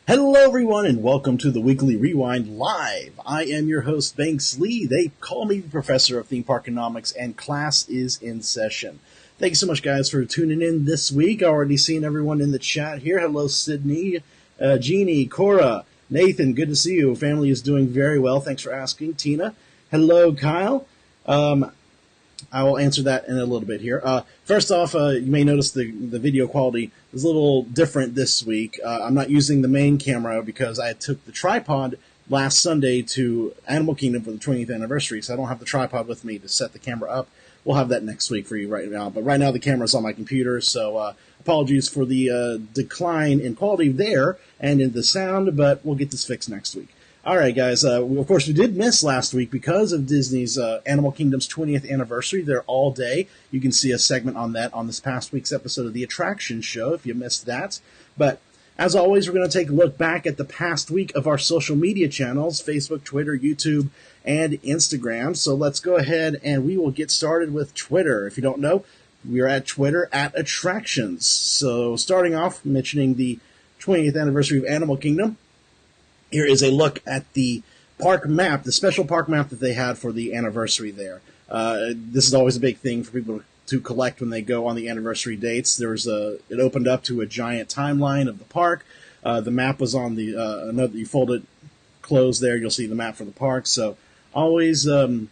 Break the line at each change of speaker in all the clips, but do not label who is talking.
Hello everyone and welcome to the Weekly Rewind Live. I am your host Banks Lee. They call me the Professor of Theme Park Economics and class is in session. Thank you so much guys for tuning in this week. Already seen everyone in the chat here. Hello Sydney, Jeannie, Cora, Nathan, good to see you. Family is doing very well. Thanks for asking. Tina, hello Kyle. I will answer that in a little bit here. First off, you may notice the video quality is a little different this week. I'm not using the main camera because I took the tripod last Sunday to Animal Kingdom for the 20th anniversary, so I don't have the tripod with me to set the camera up. We'll have that next week for you right now. But right now the camera's on my computer, so apologies for the decline in quality there and in the sound, but we'll get this fixed next week. All right, guys. Of course, we did miss last week because of Disney's Animal Kingdom's 20th anniversary. They're all day. You can see a segment on that on this past week's episode of the Attraction Show if you missed that. But as always, we're going to take a look back at the past week of our social media channels, Facebook, Twitter, YouTube, and Instagram. So let's go ahead and we will get started with Twitter. If you don't know, we are at Twitter at Attractions. So starting off, mentioning the 20th anniversary of Animal Kingdom. Here is a look at the park map, the special park map that they had for the anniversary there. This is always a big thing for people to collect when they go on the anniversary dates. It opened up to a giant timeline of the park. The map was on the you fold it closed there, you'll see the map for the park. So always love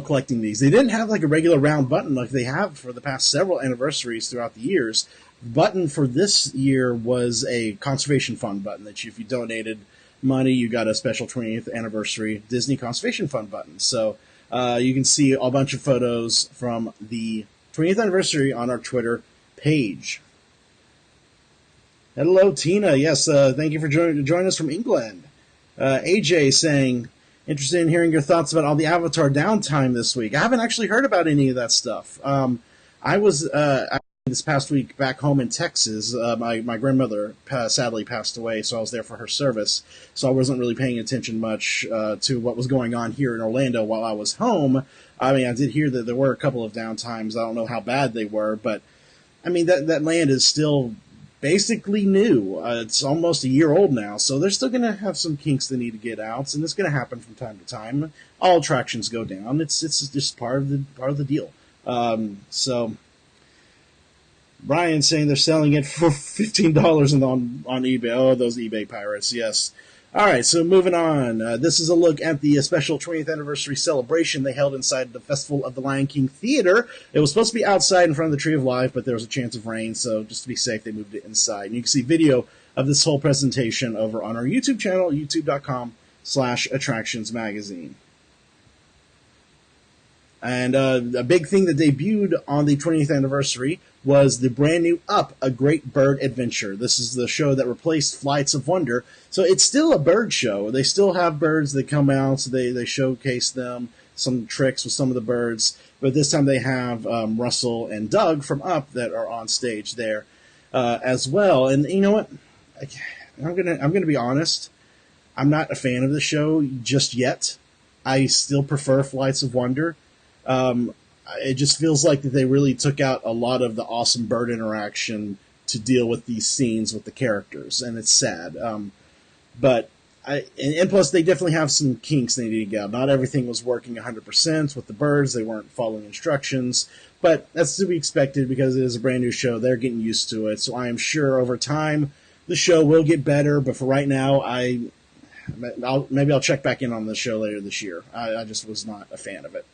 collecting these. They didn't have like a regular round button like they have for the past several anniversaries throughout the years. The button for this year was a conservation fund button that if you donated money, you got a special 20th anniversary Disney Conservation Fund button. So you can see a bunch of photos from the 20th anniversary on our Twitter page. Hello, Tina. Yes, thank you for joining us from England. AJ saying, interested in hearing your thoughts about all the Avatar downtime this week. I haven't actually heard about any of that stuff. I was this past week back home in Texas. My grandmother sadly passed away, so I was there for her service. So I wasn't really paying attention much to what was going on here in Orlando while I was home. I mean, I did hear that there were a couple of downtimes. I don't know how bad they were, but I mean, that land is still basically new. It's almost a year old now, so they're still going to have some kinks they need to get out, and it's going to happen from time to time. All attractions go down. It's just part of the deal. So Brian saying they're selling it for $15 on eBay. Oh, those eBay pirates, yes. All right, so moving on. This is a look at the special 20th anniversary celebration they held inside the Festival of the Lion King Theater. It was supposed to be outside in front of the Tree of Life, but there was a chance of rain, so just to be safe, they moved it inside. And you can see video of this whole presentation over on our YouTube channel, youtube.com/attractionsmagazine. And a big thing that debuted on the 20th anniversary was the brand new Up, A Great Bird Adventure. This is the show that replaced Flights of Wonder. So it's still a bird show. They still have birds that come out, so they showcase them, some tricks with some of the birds. But this time they have Russell and Doug from Up that are on stage there as well. And you know what? I'm gonna be honest. I'm not a fan of the show just yet. I still prefer Flights of Wonder. It just feels like that they really took out a lot of the awesome bird interaction to deal with these scenes with the characters, and it's sad. And plus, they definitely have some kinks they need to get out. Not everything was working 100% with the birds. They weren't following instructions, but that's to be expected because it is a brand new show. They're getting used to it, so I am sure over time the show will get better. But for right now, maybe I'll check back in on the show later this year. I just was not a fan of it.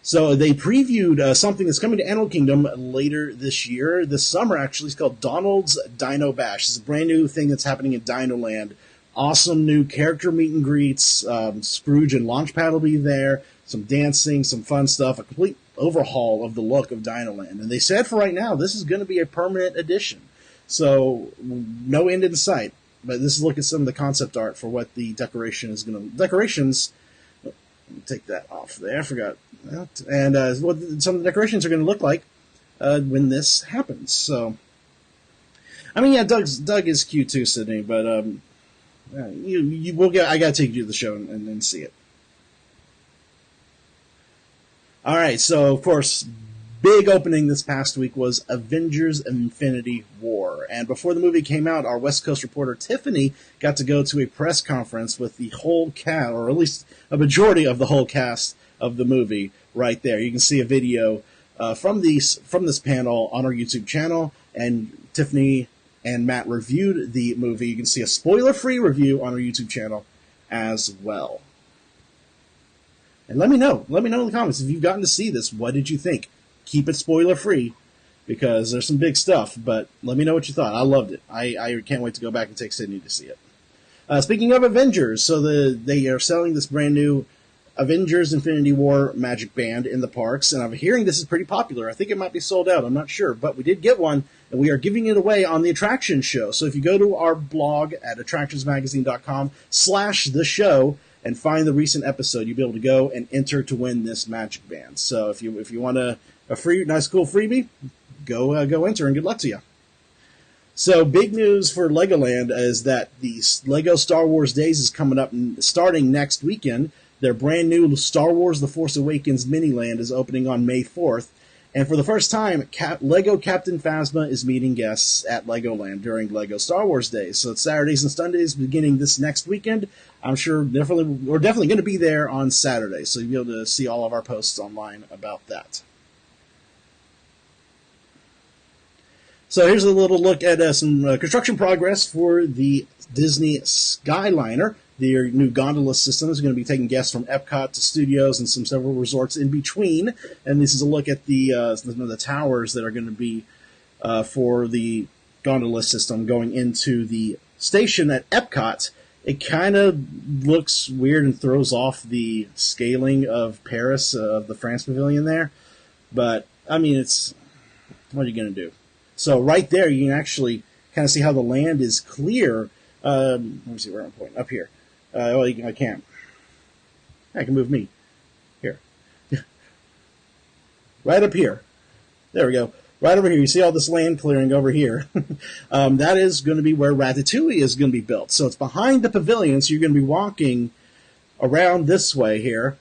So they previewed something that's coming to Animal Kingdom later this year, this summer actually. It's called Donald's Dino Bash. It's a brand new thing that's happening in Dino Land. Awesome new character meet and greets. Scrooge and Launchpad will be there. Some dancing, some fun stuff. A complete overhaul of the look of Dino Land. And they said for right now, this is going to be a permanent addition. So no end in sight. But this is a look at some of the concept art for what the decoration is going to... Decorations... Take that off there. I forgot that. And what some of the decorations are going to look like when this happens. So, I mean, yeah, Doug is cute too, Sydney. But you will get. I got to take you to the show and see it. All right. So, of course, big opening this past week was Avengers Infinity War. And before the movie came out, our West Coast reporter Tiffany got to go to a press conference with the whole cast, or at least a majority of the whole cast of the movie right there. You can see a video from this panel on our YouTube channel, and Tiffany and Matt reviewed the movie. You can see a spoiler-free review on our YouTube channel as well. And let me know in the comments if you've gotten to see this. What did you think? Keep it spoiler-free, because there's some big stuff, but let me know what you thought. I loved it. I can't wait to go back and take Sydney to see it. Speaking of Avengers, so they are selling this brand new Avengers Infinity War Magic Band in the parks, and I'm hearing this is pretty popular. I think it might be sold out. I'm not sure, but we did get one, and we are giving it away on the Attraction Show. So if you go to our blog at attractionsmagazine.com/the-show and find the recent episode, you'll be able to go and enter to win this Magic Band. So if you want a free, nice, cool freebie, go enter, and good luck to you. So big news for Legoland is that the Lego Star Wars Days is coming up starting next weekend. Their brand new Star Wars The Force Awakens Miniland is opening on May 4th. And for the first time, Lego Captain Phasma is meeting guests at Legoland during Lego Star Wars Days. So it's Saturdays and Sundays beginning this next weekend. I'm sure we're definitely going to be there on Saturday. So you'll be able to see all of our posts online about that. So here's a little look at some construction progress for the Disney Skyliner. Their new gondola system is going to be taking guests from Epcot to studios and several resorts in between. And this is a look at the towers that are going to be for the gondola system going into the station at Epcot. It kind of looks weird and throws off the scaling of Paris, of the France Pavilion there. But, I mean, what are you going to do? So right there, you can actually kind of see how the land is clear. Let me see where I'm pointing. Up here. I can't. I can move me. Here. Right up here. There we go. Right over here. You see all this land clearing over here. That is going to be where Ratatouille is going to be built. So it's behind the pavilion, so you're going to be walking around this way here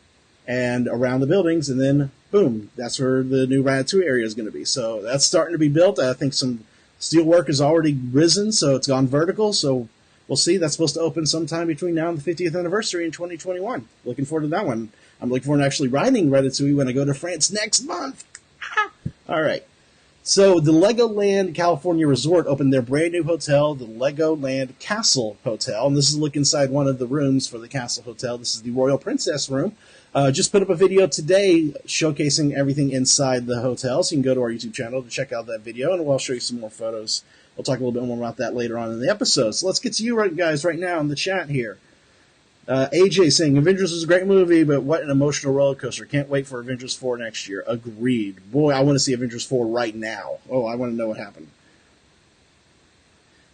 and around the buildings, and then, boom, that's where the new Ratatouille area is going to be. So that's starting to be built. I think some steel work has already risen, so it's gone vertical, so we'll see. That's supposed to open sometime between now and the 50th anniversary in 2021. Looking forward to that one. I'm looking forward to actually riding Ratatouille when I go to France next month. All right. So the Legoland California Resort opened their brand new hotel, the Legoland Castle Hotel. And this is a look inside one of the rooms for the Castle Hotel. This is the Royal Princess room. Just put up a video today showcasing everything inside the hotel. So you can go to our YouTube channel to check out that video, and we'll show you some more photos. We'll talk a little bit more about that later on in the episode. So let's get to you guys right now in the chat here. AJ saying, Avengers was a great movie, but what an emotional roller coaster. Can't wait for Avengers 4 next year. Agreed. Boy, I want to see Avengers 4 right now. Oh, I want to know what happened.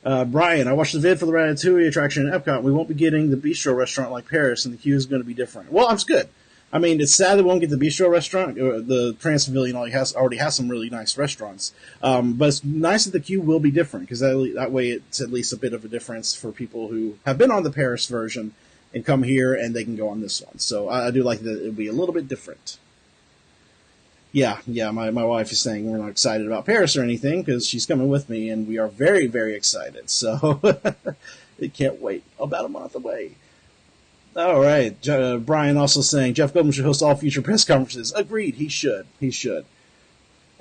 Brian, I watched the vid for the Ratatouille attraction in Epcot. We won't be getting the bistro restaurant like Paris, and the queue is going to be different. Well, it's good. I mean, it's sad that we won't get the bistro restaurant. The France Pavilion already has some really nice restaurants. But it's nice that the queue will be different, because that way it's at least a bit of a difference for people who have been on the Paris version and come here, and they can go on this one. So I do like that it'll be a little bit different. Yeah, my wife is saying we're not excited about Paris or anything, because she's coming with me, and we are very, very excited. So it can't wait. About a month away. All right. Brian also saying Jeff Goldblum should host all future press conferences. Agreed. He should.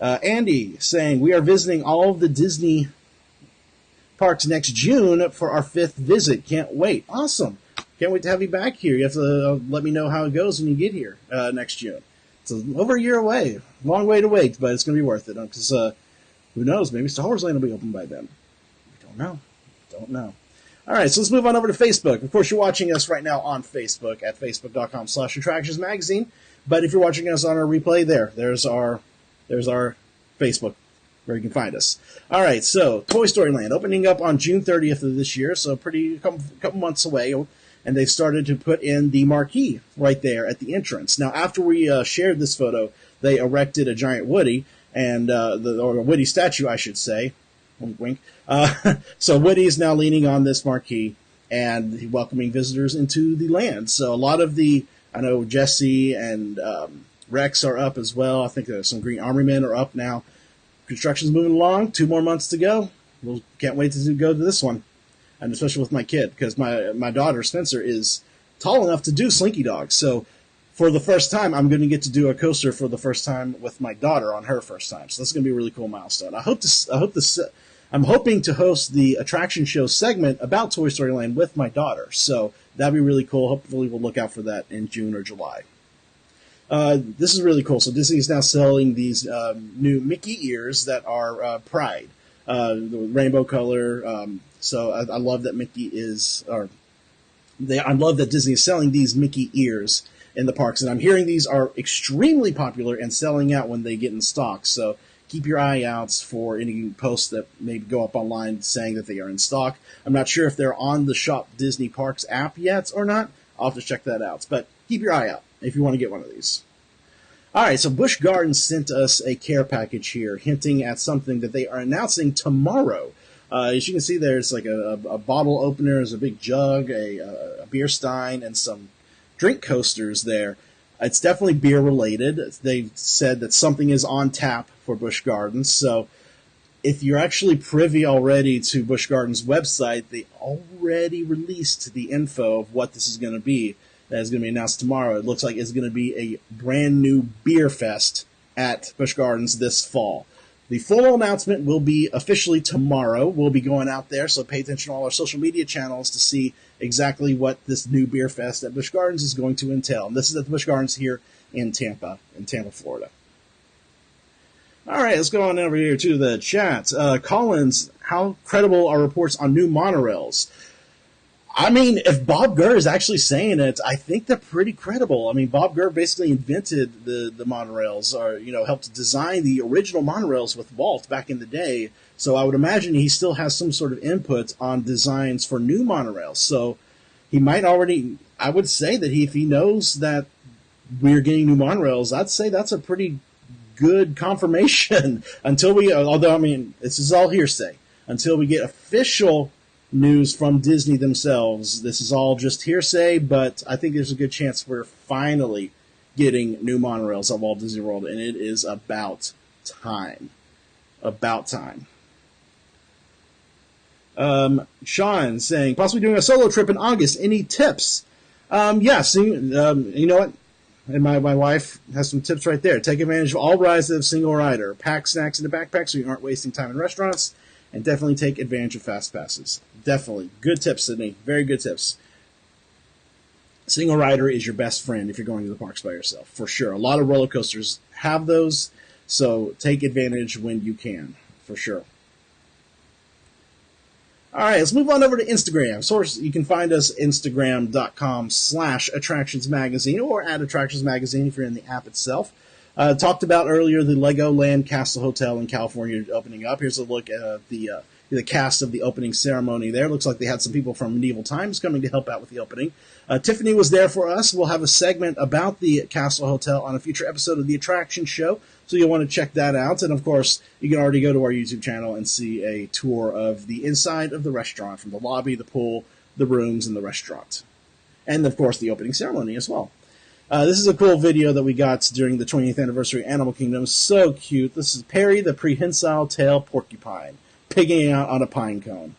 Andy saying we are visiting all of the Disney parks next June for our 5th visit. Can't wait. Awesome. Can't wait to have you back here. You have to let me know how it goes when you get here next June. It's over a year away. Long way to wait, but it's going to be worth it. Because who knows? Maybe Star Wars Land will be open by then. We don't know. All right, so let's move on over to Facebook. Of course, you're watching us right now on Facebook at facebook.com/attractionsmagazine. But if you're watching us on our replay, there's our Facebook where you can find us. All right, so Toy Story Land opening up on June 30th of this year, so a couple months away. And they've started to put in the marquee right there at the entrance. Now, after we shared this photo, they erected a giant Woody, or a Woody statue, I should say. Wink, wink. So Woody is now leaning on this marquee and welcoming visitors into the land. So a lot of I know Jesse and Wrecks are up as well. I think some Green Army Men are up now. Construction's moving along. 2 more months to go. We can't wait to go to this one, and especially with my kid, because my daughter Spencer is tall enough to do Slinky Dogs. So for the first time, I'm going to get to do a coaster for the first time with my daughter on her first time. So that's going to be a really cool milestone. I'm hoping to host the attraction show segment about Toy Story Land with my daughter. So that'd be really cool. Hopefully we'll look out for that in June or July. This is really cool. So Disney is now selling these new Mickey ears that are Pride, the rainbow color. So I love that I love that Disney is selling these Mickey ears in the parks, and I'm hearing these are extremely popular and selling out when they get in stock. So keep your eye out for any posts that maybe go up online saying that they are in stock. I'm not sure if they're on the Shop Disney Parks app yet or not. I'll have to check that out, but keep your eye out if you want to get one of these. All right, so Busch Gardens sent us a care package here, hinting at something that they are announcing tomorrow. As you can see, there's like a bottle opener, there's a big jug, a beer stein, and some drink coasters there. It's definitely beer related. They've said that something is on tap for Busch Gardens. So if you're actually privy already to Busch Gardens' website, they already released the info of what this is going to be. That is going to be announced tomorrow. It looks like it's going to be a brand new beer fest at Busch Gardens this fall. The formal announcement will be officially tomorrow. We'll be going out there, so pay attention to all our social media channels to see exactly what this new beer fest at Busch Gardens is going to entail. And this is at the Busch Gardens here in Tampa, Florida. All right, let's go on over here to the chat. Collins, how credible are reports on new monorails? I mean, if Bob Gurr is actually saying it, I think they're pretty credible. I mean, Bob Gurr basically invented the monorails, or helped design the original monorails with Walt back in the day. So I would imagine he still has some sort of input on designs for new monorails. So he might already. I would say that if he knows that we're getting new monorails, I'd say that's a pretty good confirmation. Although I mean, this is all hearsay until we get official news from Disney themselves. This is all just hearsay, but I think there's a good chance we're finally getting new monorails at Walt Disney World, and it is about time. About time. Sean saying, possibly doing a solo trip in August. Any tips? Yes. You know what? And my wife has some tips right there. Take advantage of all rides that have single rider. Pack snacks in the backpack so you aren't wasting time in restaurants. And definitely take advantage of fast passes. Definitely. Good tips, Sydney. Very good tips. Single rider is your best friend if you're going to the parks by yourself, for sure. A lot of roller coasters have those, so take advantage when you can, for sure. All right, let's move on over to Instagram. Source, you can find us Instagram.com/attractionsmagazine or at Attractions Magazine if you're in the app itself. Talked about earlier the Legoland Castle Hotel in California opening up. Here's a look at the cast of the opening ceremony there. Looks like they had some people from Medieval Times coming to help out with the opening. Tiffany was there for us. We'll have a segment about the Castle Hotel on a future episode of the Attraction Show, so you'll want to check that out. And, of course, you can already go to our YouTube channel and see a tour of the inside of the restaurant, from the lobby, the pool, the rooms, and the restaurant. And, of course, the opening ceremony as well. This is a cool video that we got during the 20th anniversary Animal Kingdom. So cute. This is Perry the prehensile tail porcupine, pigging out on a pine cone.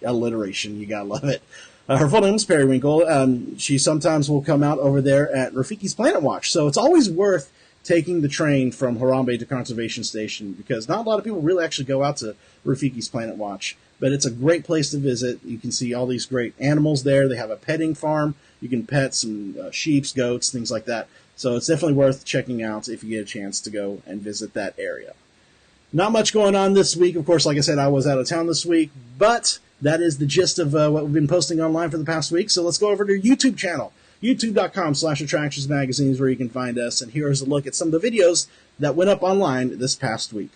Alliteration. You gotta love it. Her full name is Periwinkle. She sometimes will come out over there at Rafiki's Planet Watch. So it's always worth taking the train from Harambe to Conservation Station, because not a lot of people really actually go out to Rafiki's Planet Watch. But it's a great place to visit. You can see all these great animals there. They have a petting farm. You can pet some sheep, goats, things like that. So it's definitely worth checking out if you get a chance to go and visit that area. Not much going on this week. Of course, like I said, I was out of town this week. But that is the gist of what we've been posting online for the past week. So let's go over to our YouTube channel. YouTube.com/attractionsmagazine is where you can find us. And here's a look at some of the videos that went up online this past week.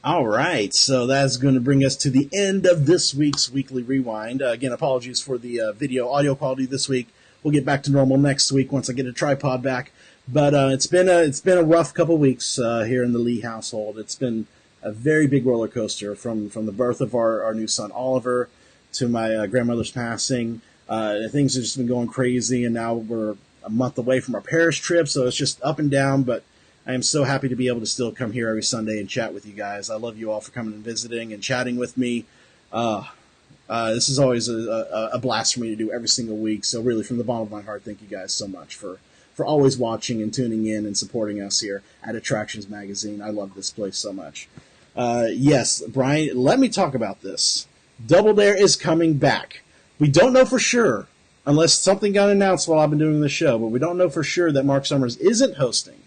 All right, so that's going to bring us to the end of this week's Weekly Rewind. Again, apologies for the video audio quality this week. We'll get back to normal next week once I get a tripod back. But it's been a rough couple weeks here in the Lee household. It's been a very big roller coaster from the birth of our new son Oliver to my grandmother's passing. Things have just been going crazy, and now we're a month away from our Paris trip, so it's just up and down, but I am so happy to be able to still come here every Sunday and chat with you guys. I love you all for coming and visiting and chatting with me. This is always a blast for me to do every single week, so really from the bottom of my heart, thank you guys so much for always watching and tuning in and supporting us here at Attractions Magazine. I love this place so much. Yes, Brian, let me talk about this. Double Dare is coming back. We don't know for sure, unless something got announced while I've been doing the show, but we don't know for sure that Mark Summers isn't hosting.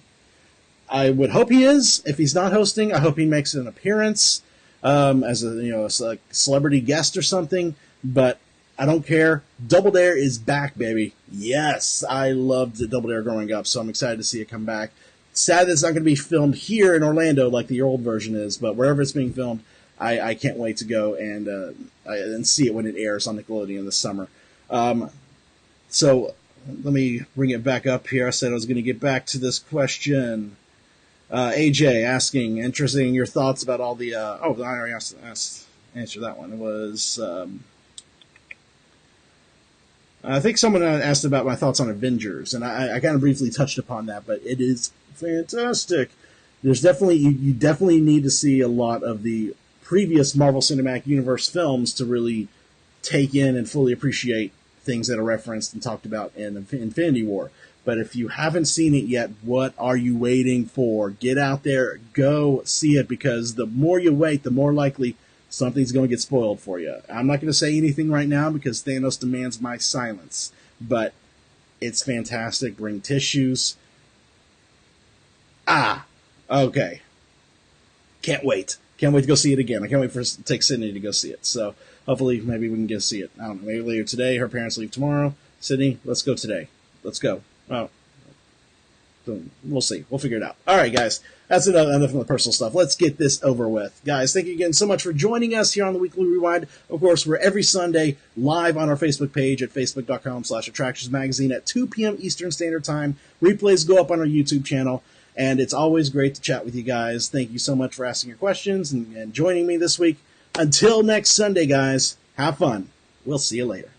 I would hope he is. If he's not hosting, I hope he makes an appearance as a celebrity guest or something. But I don't care. Double Dare is back, baby. Yes, I loved Double Dare growing up, so I'm excited to see it come back. Sad that it's not going to be filmed here in Orlando like the old version is, but wherever it's being filmed, I can't wait to go and see it when it airs on Nickelodeon this summer. So let me bring it back up here. I said I was going to get back to this question. AJ asking, interested in your thoughts about all the, I already answered that one. It was, I think someone asked about my thoughts on Avengers, and I kind of briefly touched upon that, but it is fantastic. There's definitely, you definitely need to see a lot of the previous Marvel Cinematic Universe films to really take in and fully appreciate things that are referenced and talked about in Infinity War. But if you haven't seen it yet, what are you waiting for? Get out there, go see it, because the more you wait, the more likely something's going to get spoiled for you. I'm not going to say anything right now because Thanos demands my silence, but it's fantastic. Bring tissues. Okay. Can't wait. Can't wait to go see it again. I can't wait to take Sydney to go see it. So hopefully maybe we can go see it. I don't know, maybe later today. Her parents leave tomorrow. Sydney, let's go today. Let's go. Oh, we'll see. We'll figure it out. All right, guys. That's enough of the personal stuff. Let's get this over with. Guys, thank you again so much for joining us here on the Weekly Rewind. Of course, we're every Sunday live on our Facebook page at facebook.com/attractionsmagazine at 2 p.m. Eastern Standard Time. Replays go up on our YouTube channel, and it's always great to chat with you guys. Thank you so much for asking your questions and joining me this week. Until next Sunday, guys, have fun. We'll see you later.